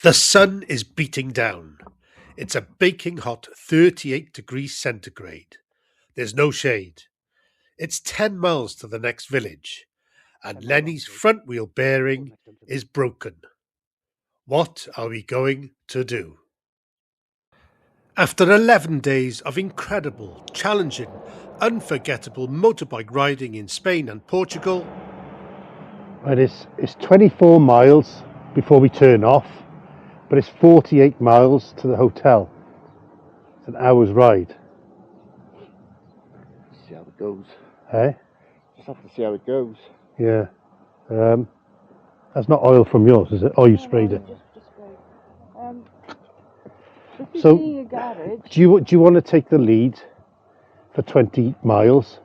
The sun is beating down. It's a baking hot 38 degrees centigrade. There's no shade. It's 10 miles to the next village, and Lenny's front wheel bearing is broken. What are we going to do? After 11 days of incredible, challenging, unforgettable motorbike riding in Spain and Portugal, Right, it's 24 miles before we turn off, but it's 48 miles to the hotel. It's an hour's ride. See how it goes. Eh? Just have to see how it goes. Yeah. That's not oil from yours, is it? Oh, you sprayed it. Just sprayed. So, In a garage. do you want to take the lead for 20 miles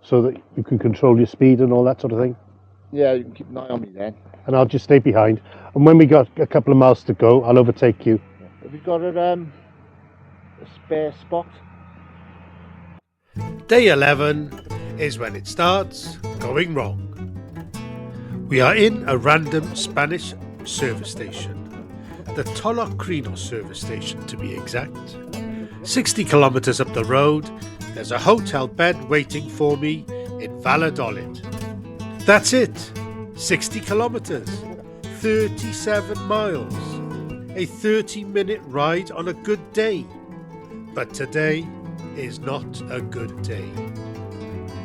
so that you can control your speed and all that sort of thing? Yeah, you can keep an eye on me then. And I'll just stay behind. And when we got a couple of miles to go, I'll overtake you. Have you got a spare spot? Day 11 is when it starts going wrong. We are in a random Spanish service station, the Tolocrino service station to be exact. 60 kilometers up the road, there's a hotel bed waiting for me in Valladolid. That's it, 60 kilometers, 37 miles, a 30-minute ride on a good day. But today is not a good day.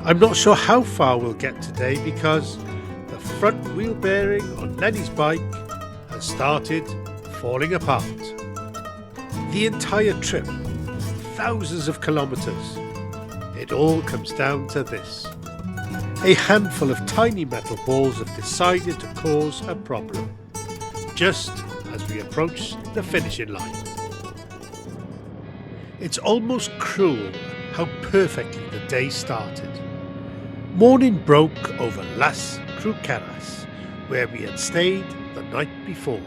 I'm not sure how far we'll get today because the front wheel bearing on Lenny's bike has started falling apart. The entire trip, thousands of kilometers, it all comes down to this. A handful of tiny metal balls have decided to cause a problem, just as we approach the finishing line. It's almost cruel how perfectly the day started. Morning broke over Las Cruceras, where we had stayed the night before.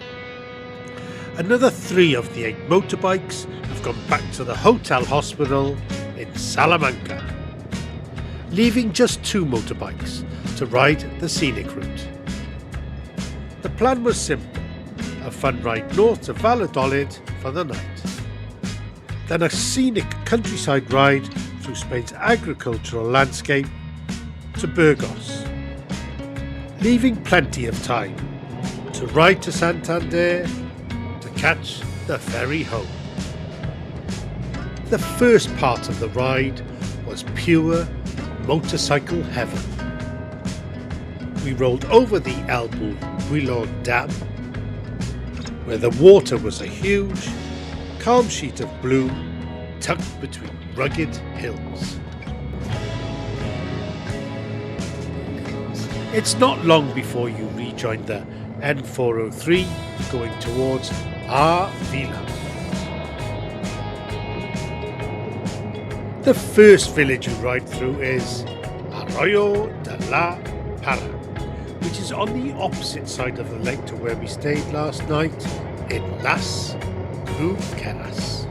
Another 3 of the 8 motorbikes have gone back to the hotel hospital in Salamanca, leaving just 2 motorbikes to ride the scenic route. The plan was simple, a fun ride north to Valladolid for the night. Then a scenic countryside ride through Spain's agricultural landscape to Burgos, leaving plenty of time to ride to Santander to catch the ferry home. The first part of the ride was pure motorcycle heaven. We rolled over the El Bulbuilo Dam, where the water was a huge, calm sheet of blue tucked between rugged hills. It's not long before you rejoin the N403 going towards our villa. The first village you ride through is Arroyo de la Parra, which is on the opposite side of the lake to where we stayed last night in Las Cruceras.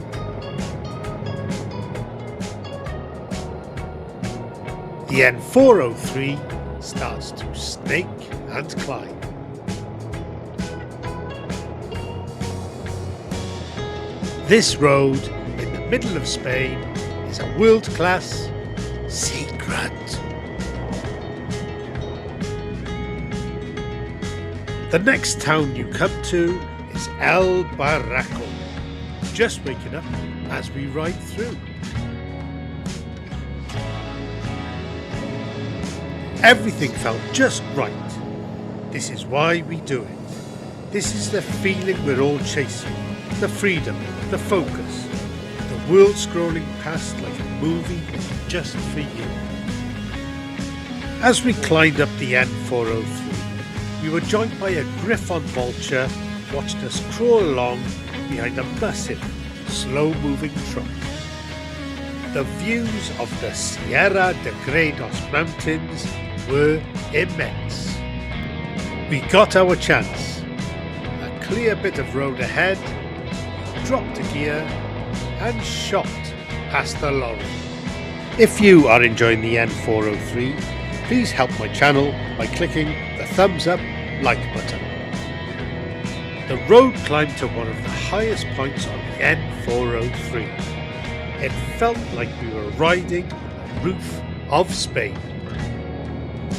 The N403 starts to snake and climb. This road in the middle of Spain is a world-class secret. The next town you come to is El Barraco, just waking up as we ride through. Everything felt just right. This is why we do it. This is the feeling we're all chasing. The freedom, the focus, the world scrolling past like a movie just for you. As we climbed up the N403, we were joined by a Griffon vulture watched us crawl along behind a massive, slow-moving truck. The views of the Sierra de Gredos mountains were immense. We got our chance. A clear bit of road ahead, dropped a gear and shot past the lorry. If you are enjoying the N403, please help my channel by clicking the thumbs up like button. The road climbed to one of the highest points on the N403. It felt like we were riding on the roof of Spain.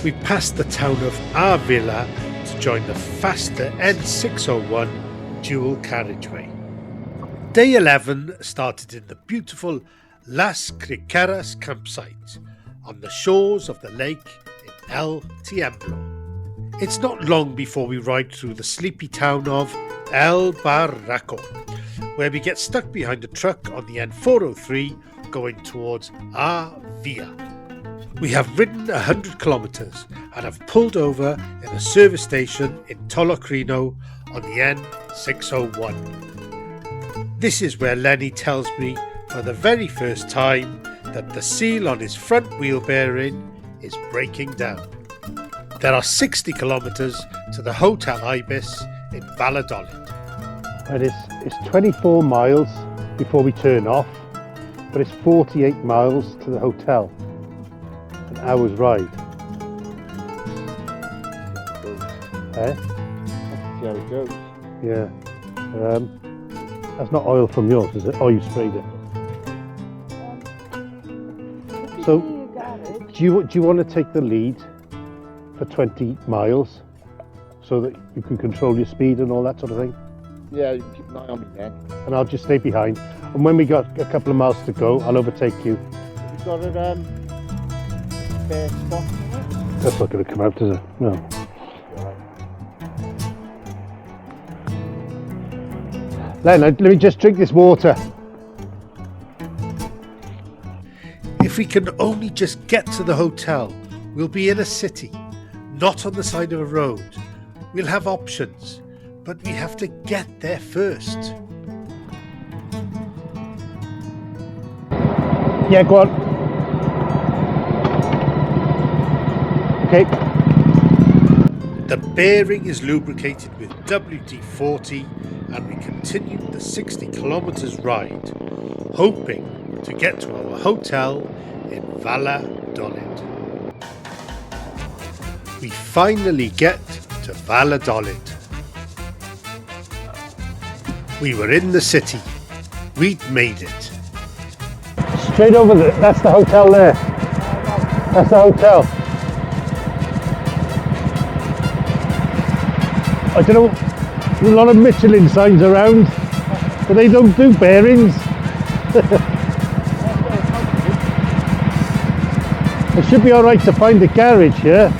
We passed the town of Avila to join the faster N601 dual carriageway. Day 11 started in the beautiful Las Criqueras campsite on the shores of the lake in El Tiemblo. It's not long before we ride through the sleepy town of El Barraco, where we get stuck behind a truck on the N403 going towards Avila. We have ridden 100 kilometres and have pulled over in a service station in Tolocrino on the N601. This is where Lenny tells me for the very first time that the seal on his front wheel bearing is breaking down. There are 60 kilometres to the Hotel Ibis in Valladolid. And it's 24 miles before we turn off, but it's 48 miles to the hotel. An hour's ride. Eh? See how it goes. Yeah. That's not oil from yours, is it? Oh, you sprayed it. So, do you want to take the lead for 20 miles so that you can control your speed and all that sort of thing? Yeah, you can keep an eye on me then. And I'll just stay behind. And when we got a couple of miles to go, I'll overtake you. Have you got a spare spot for it? That's not going to come out, is it? No. Len, let me just drink this water. If we can only just get to the hotel, we'll be in a city, not on the side of a road. We'll have options, but we have to get there first. Yeah, go on. Okay. The bearing is lubricated with WD-40 and we continued the 60 kilometres ride, hoping to get to our hotel in Valladolid. We finally get to Valladolid. We were in the city. We'd made it. Straight over there. That's the hotel there. That's the hotel. I don't know, there's a lot of Michelin signs around, but they don't do bearings. It should be alright to find the garage here.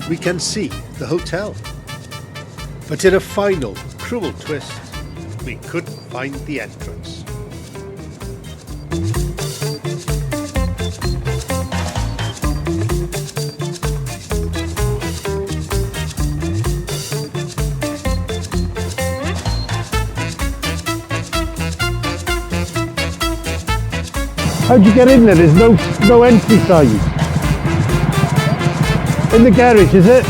We can see the hotel. But in a final, cruel twist, we couldn't find the entrance. How'd you get in there? There's no entry sign. In the garage, is it?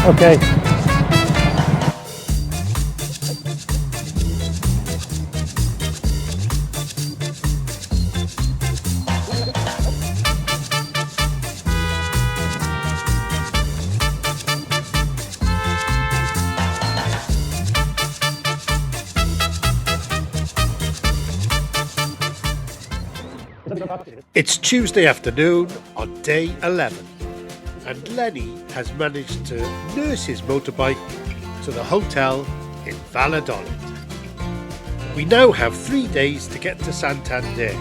Okay. It's Tuesday afternoon on day 11, and Lenny has managed to nurse his motorbike to the hotel in Valladolid. We now have 3 days to get to Santander,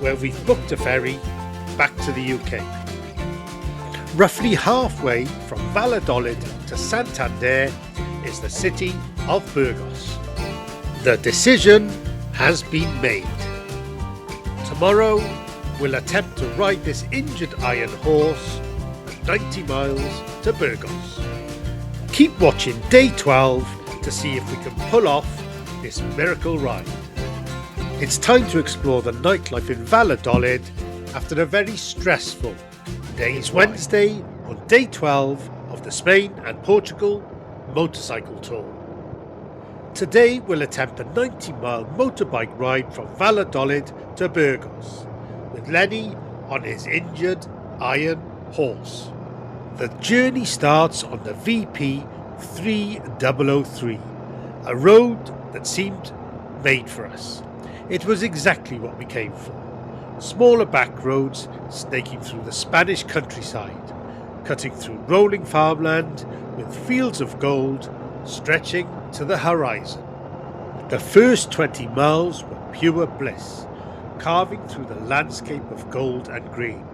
where we've booked a ferry back to the UK. Roughly halfway from Valladolid to Santander is the city of Burgos. The decision has been made. Tomorrow, we'll attempt to ride this injured iron horse 90 miles to Burgos. Keep watching day 12 to see if we can pull off this miracle ride. It's time to explore the nightlife in Valladolid after a very stressful day's Wednesday on day 12 of the Spain and Portugal motorcycle tour. Today we'll attempt a 90-mile motorbike ride from Valladolid to Burgos, with Lenny on his injured iron horse. The journey starts on the VP 3003, a road that seemed made for us. It was exactly what we came for. Smaller back roads snaking through the Spanish countryside, cutting through rolling farmland with fields of gold stretching to the horizon. The first 20 miles were pure bliss, carving through the landscape of gold and green,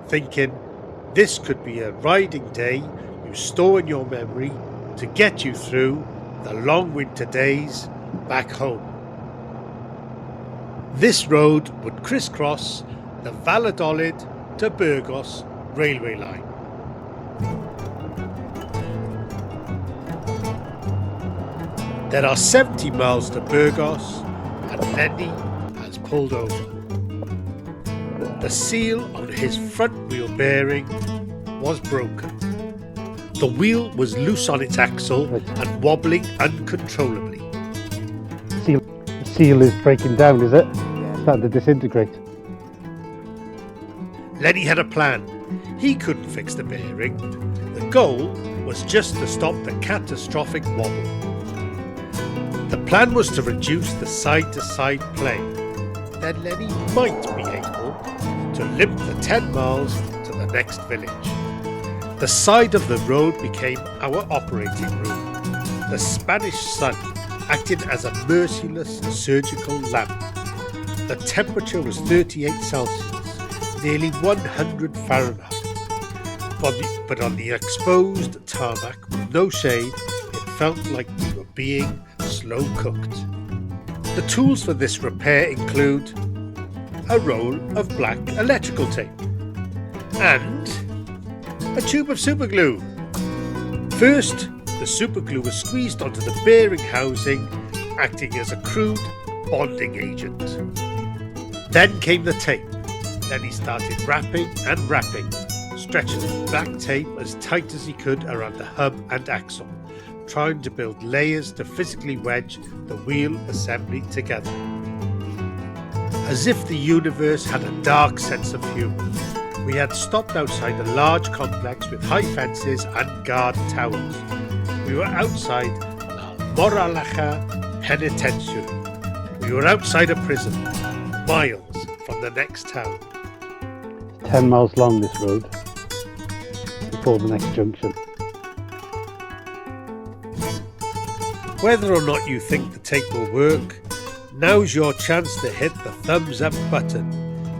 thinking this could be a riding day you store in your memory to get you through the long winter days back home. This road would crisscross the Valladolid to Burgos railway line. There are 70 miles to Burgos and Lenny has pulled over. The seal on his front wheel bearing was broken. The wheel was loose on its axle and wobbling uncontrollably. The seal is breaking down, is it? It's starting to disintegrate. Lenny had a plan. He couldn't fix the bearing. The goal was just to stop the catastrophic wobble. The plan was to reduce the side-to-side play. Then Lenny might be able to limp the 10 miles to the next village. The side of the road became our operating room. The Spanish sun acted as a merciless surgical lamp. The temperature was 38 Celsius, nearly 100 Fahrenheit. But on the exposed tarmac with no shade, it felt like we were being slow cooked. The tools for this repair include a roll of black electrical tape and a tube of superglue. First, the superglue was squeezed onto the bearing housing, acting as a crude bonding agent. Then came the tape. Then he started wrapping and wrapping, stretching the black tape as tight as he could around the hub and axle, trying to build layers to physically wedge the wheel assembly together. As if the universe had a dark sense of humour, we had stopped outside a large complex with high fences and guard towers. We were outside La Moraleja Penitentiary. We were outside a prison, miles from the next town. 10 miles long this road before the next junction. Whether or not you think the tape will work, now's your chance to hit the thumbs up button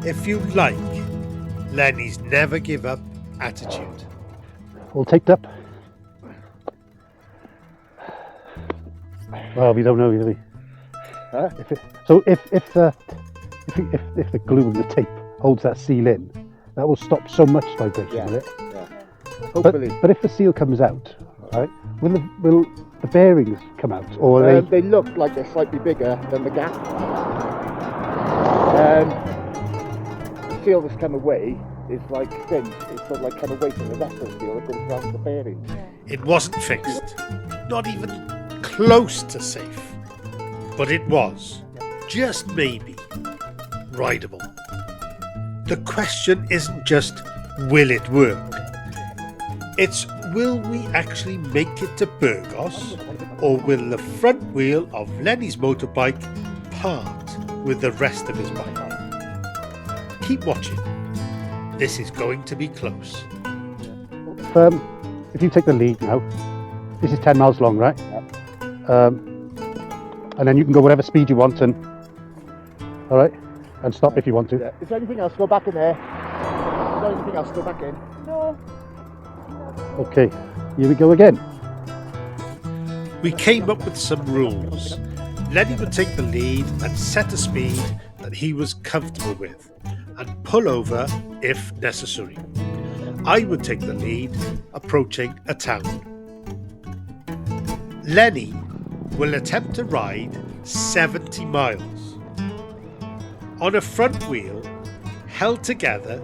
if you like Lenny's never give up attitude. All taped up? Well, we don't know, do we? Huh? If the glue and the tape holds that seal in, that will stop so much vibration, will it? Yeah. Hopefully. But if the seal comes out, right, will the bearings come out, or They look like they're slightly bigger than the gap. The seal that's come away is like thin. It's sort of like come away from the rest of the seal that goes around the bearing. It wasn't fixed, not even close to safe, but it was, just maybe, rideable. The question isn't just, will it work? It's, will we actually make it to Burgos, or will the front wheel of Lenny's motorbike part with the rest of his bike? Keep watching. This is going to be close. if you take the lead now, this is 10 miles long, right? And then you can go whatever speed you want, and all right, and stop if you want to. Yeah. Is there anything else? Go back in there. Is there anything else? Go back in. No. Okay, here we go again. We came up with some rules. Lenny would take the lead and set a speed that he was comfortable with, and pull over if necessary. I would take the lead, approaching a town. Lenny will attempt to ride 70 miles on a front wheel held together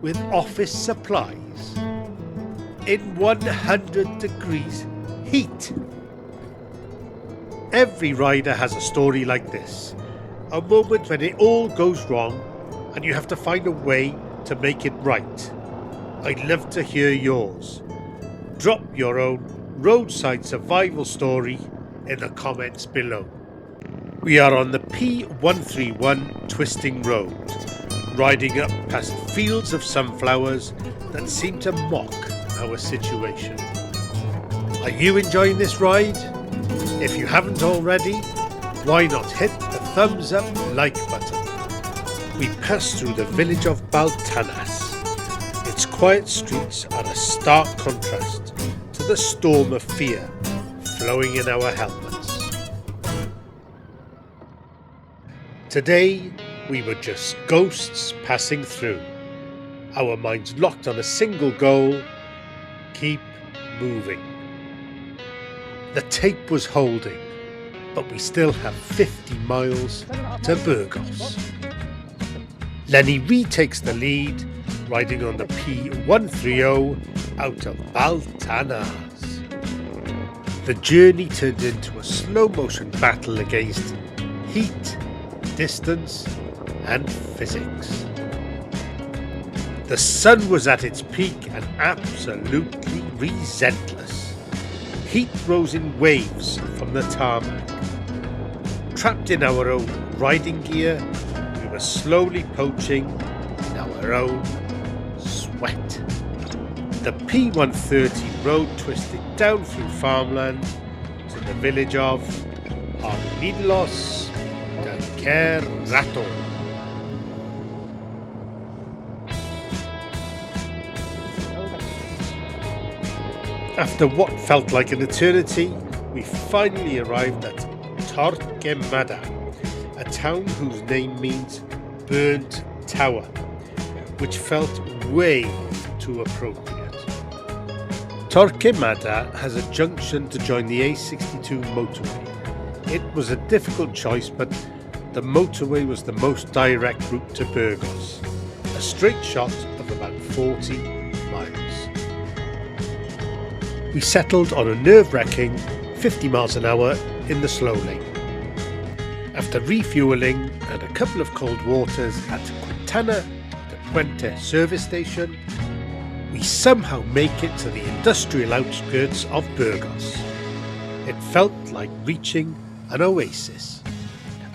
with office supplies in 100 degrees heat. Every rider has a story like this. A moment when it all goes wrong and you have to find a way to make it right. I'd love to hear yours. Drop your own roadside survival story in the comments below. We are on the P131 twisting road, riding up past fields of sunflowers that seem to mock our situation. Are you enjoying this ride? If you haven't already, why not hit the thumbs up like button? We pass through the village of Baltanas. Its quiet streets are a stark contrast to the storm of fear flowing in our helmets. Today, we were just ghosts passing through, our minds locked on a single goal: keep moving. The tape was holding, but we still have 50 miles to Burgos. Lenny retakes the lead, riding on the P130 out of Baltanas. The journey turned into a slow motion battle against heat, distance and physics. The sun was at its peak and absolutely relentless. Heat rose in waves from the tarmac. Trapped in our own riding gear, we were slowly poaching in our own sweat. The P130 road twisted down through farmland to the village of Armidlos de Rato. After what felt like an eternity, we finally arrived at Torquemada, a town whose name means burnt tower, which felt way too appropriate. Torquemada has a junction to join the A62 motorway. It was a difficult choice, but the motorway was the most direct route to Burgos, a straight shot of about 40 miles. We settled on a nerve-wracking 50 miles an hour in the slow lane. After refuelling and a couple of cold waters at Quintana de Puente service station, we somehow make it to the industrial outskirts of Burgos. It felt like reaching an oasis.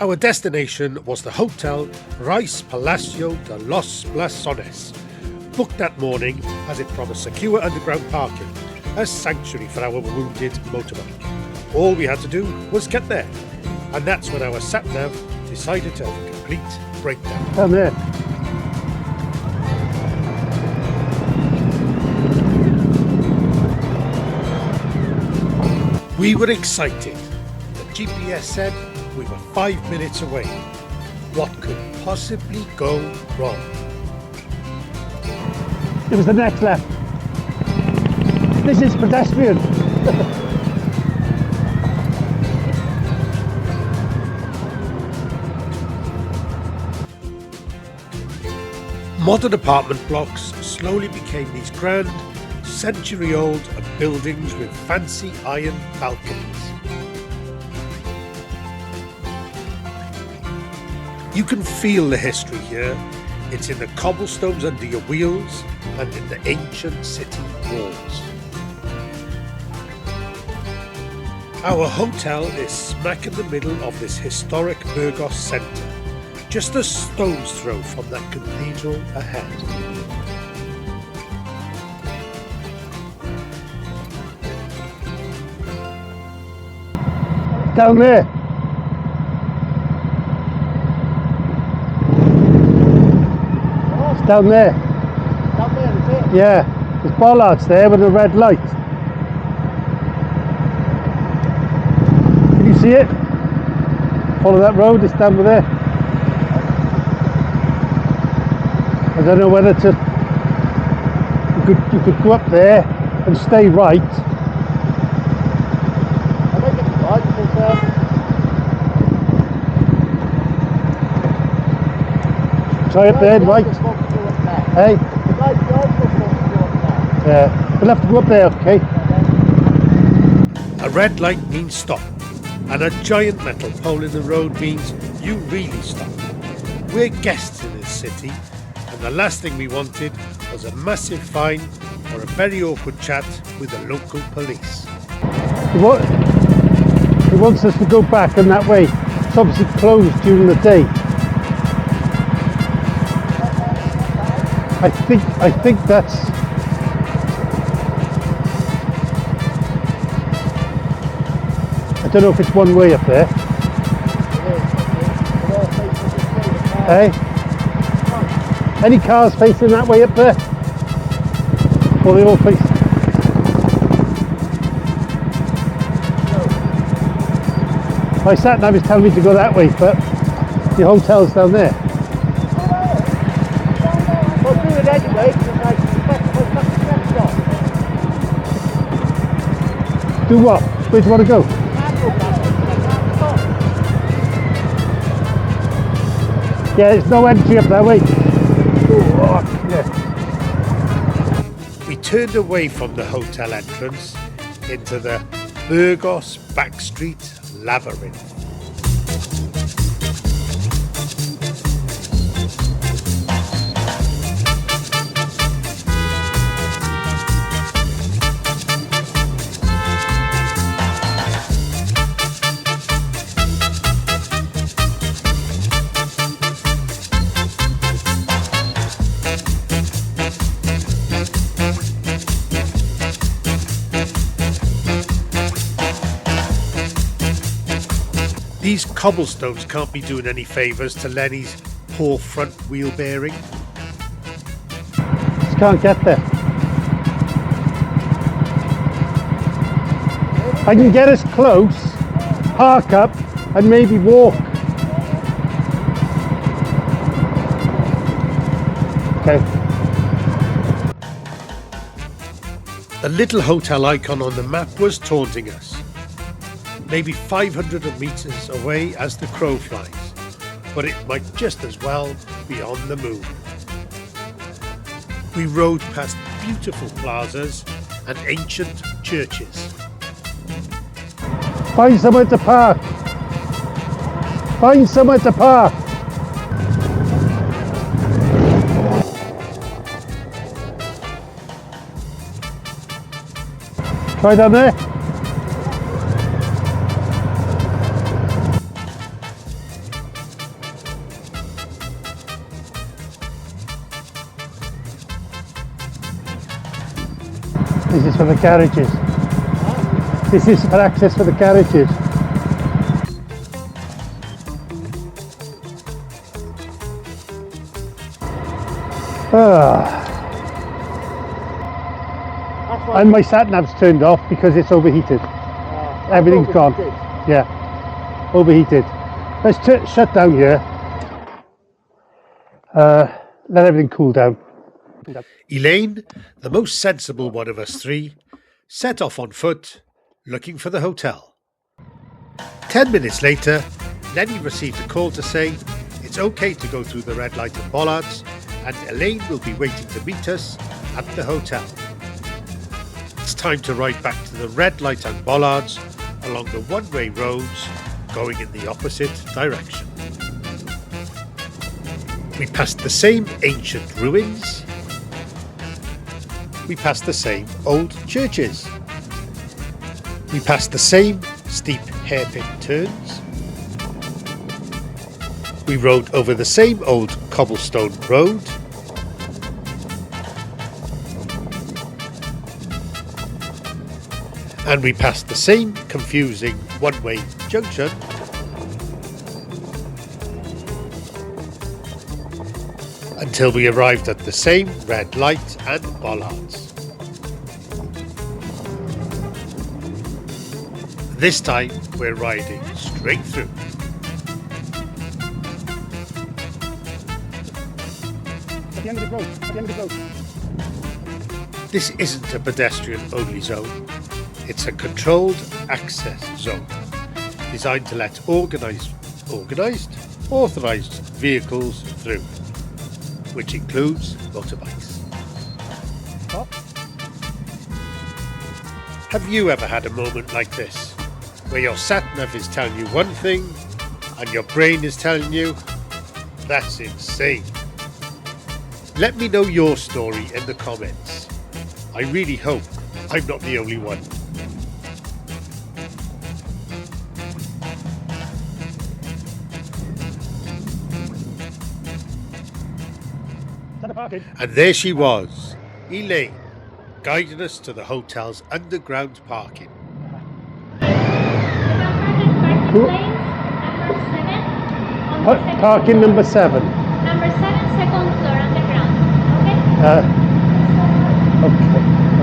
Our destination was the Hotel Rice Palacio de los Blasones, booked that morning as it promised secure underground parking, a sanctuary for our wounded motorbike. All we had to do was get there, and that's when our sat-nav decided to have a complete breakdown. Down there. We were excited. The GPS said we were 5 minutes away. What could possibly go wrong? It was the next left. This is pedestrian. Modern apartment blocks slowly became these grand, century-old buildings with fancy iron balconies. You can feel the history here. It's in the cobblestones under your wheels and in the ancient city walls. Our hotel is smack in the middle of this historic Burgos centre, just a stone's throw from that cathedral ahead. Down there. It's down there. Down there, is it? Yeah, there's bollards there with a red light. Can you see it? Follow that road, it's down there. I don't know whether to... You could go up there and stay right. I think it's right because Try up there, right? Hey? The guy's supposed to go up there. Yeah, we'll have to go up there, okay? A red light means stop. and a giant metal pole in the road means you really stop. We're guests in this city, and the last thing we wanted was a massive fine or a very awkward chat with the local police. He wants us to go back in that way. It's obviously closed during the day. I think that's... I don't know if it's one way up there. Hey? Any cars facing that way up there? Or they all face? My sat nav is telling me to go that way, but the hotel's down there. We'll do it anyway, because I suspect we'll have to next stop. Do what? Where do you want to go? Yeah, there's no entry up that way. Oh, yeah. We turned away from the hotel entrance into the Burgos Backstreet Labyrinth. These cobblestones can't be doing any favours to Lenny's poor front wheel bearing. Just can't get there. I can get us close, park up, and maybe walk. Okay. The little hotel icon on the map was taunting us. Maybe 500 metres away as the crow flies, but it might just as well be on the moon. We rode past beautiful plazas and ancient churches. Find somewhere to park. Find somewhere to park. Try down there. This is for the garages. This is for access for the garages. And my sat nav's turned off because it's overheated. Everything's gone. Yeah, overheated. Let's shut down here. Let everything cool down. Elaine, the most sensible one of us three, set off on foot, looking for the hotel. 10 minutes later, Lenny received a call to say it's okay to go through the red light and bollards, and Elaine will be waiting to meet us at the hotel. It's time to ride back to the red light and bollards along the one-way roads, going in the opposite direction. We passed the same ancient ruins. We passed the same old churches. We passed the same steep hairpin turns. We rode over the same old cobblestone road. And we passed the same confusing one-way junction. Until we arrived at the same red light and bollards. This time we're riding straight through. At the end of the road, at the end of the road. This isn't a pedestrian-only zone. It's a controlled access zone designed to let authorised vehicles through, which includes motorbikes. Stop. Have you ever had a moment like this? where your sat-nav is telling you one thing and your brain is telling you that's insane. Let me know your story in the comments. I really hope I'm not the only one. And there she was, Elaine, guiding us to the hotel's underground parking. Parking number 7. Number 7, second floor underground. Okay?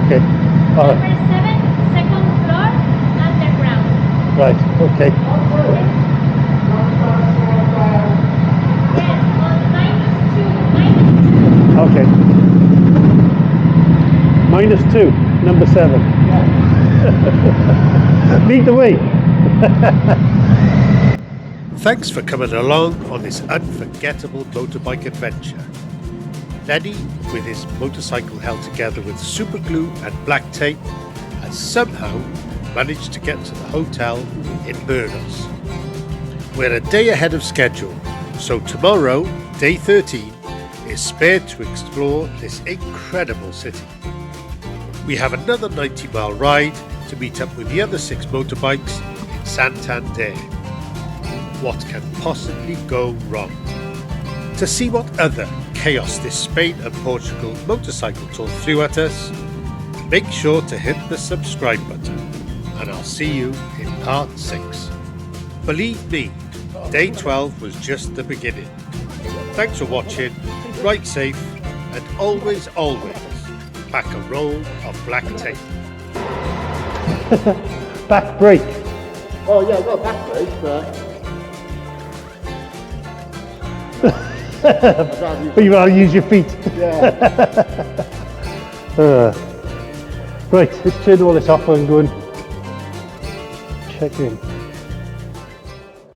Okay. All Number right. 7, second floor underground. Right. Okay. Yes, on -2. Okay. -2. Number 7. Lead the way. Thanks for coming along on this unforgettable motorbike adventure. Lenny, with his motorcycle held together with super glue and black tape, has somehow managed to get to the hotel in Burgos. We're a day ahead of schedule, so tomorrow, day 13, is spared to explore this incredible city. We have another 90-mile ride to meet up with the other 6 motorbikes in Santander. What can possibly go wrong? To see what other chaos this Spain and Portugal motorcycle tour threw at us, make sure to hit the subscribe button, and I'll see you in part 6. Believe me, day 12 was just the beginning. Thanks for watching, ride safe, and always, pack a roll of black tape. Back brake. Oh yeah, I've got a back brake, But you gotta use your feet. yeah. Right, let's turn all this off and go and check in.